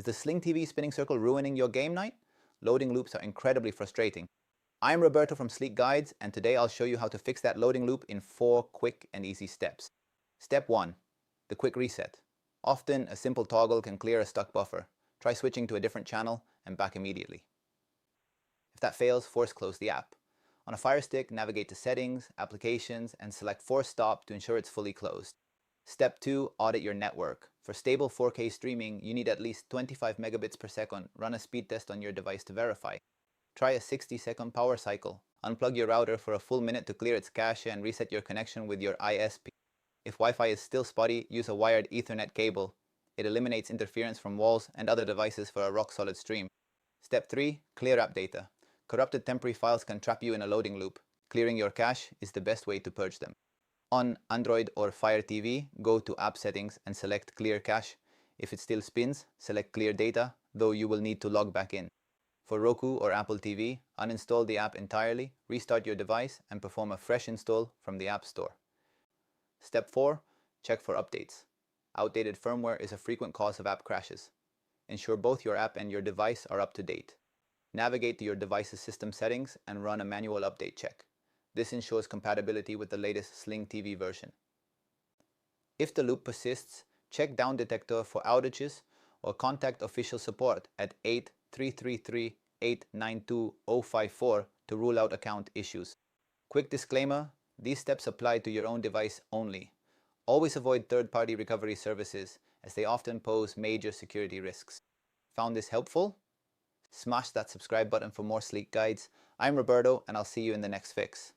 the Sling TV spinning circle ruining your game night? Loading loops are incredibly frustrating. I'm Roberto from Sleek Guides, and today I'll show you how to fix that loading loop in 4 quick and easy steps. Step 1. The quick reset. Often, a simple toggle can clear a stuck buffer. Try switching to a different channel and back immediately. If that fails, force close the app. On a Fire Stick, navigate to Settings, Applications, and select Force Stop to ensure it's fully closed. Step 2. Audit your network. For stable 4K streaming, you need at least 25 megabits per second. Run a speed test on your device to verify. Try a 60-second power cycle. Unplug your router for a full minute to clear its cache and reset your connection with your ISP. If Wi-Fi is still spotty, use a wired Ethernet cable. It eliminates interference from walls and other devices for a rock-solid stream. Step 3. Clear app data. Corrupted temporary files can trap you in a loading loop. Clearing your cache is the best way to purge them. On Android or Fire TV, go to App Settings and select Clear Cache. If it still spins, select Clear Data, though you will need to log back in. For Roku or Apple TV, uninstall the app entirely, restart your device, and perform a fresh install from the App Store. Step 4. Check for updates. Outdated firmware is a frequent cause of app crashes. Ensure both your app and your device are up to date. Navigate to your device's system settings and run a manual update check. This ensures compatibility with the latest Sling TV version. If the loop persists, check Down Detector for outages or contact official support at 833-892-054 to rule out account issues. Quick disclaimer, these steps apply to your own device only. Always avoid third-party recovery services as they often pose major security risks. Found this helpful? Smash that subscribe button for more Sleek Guides. I'm Roberto, and I'll see you in the next fix.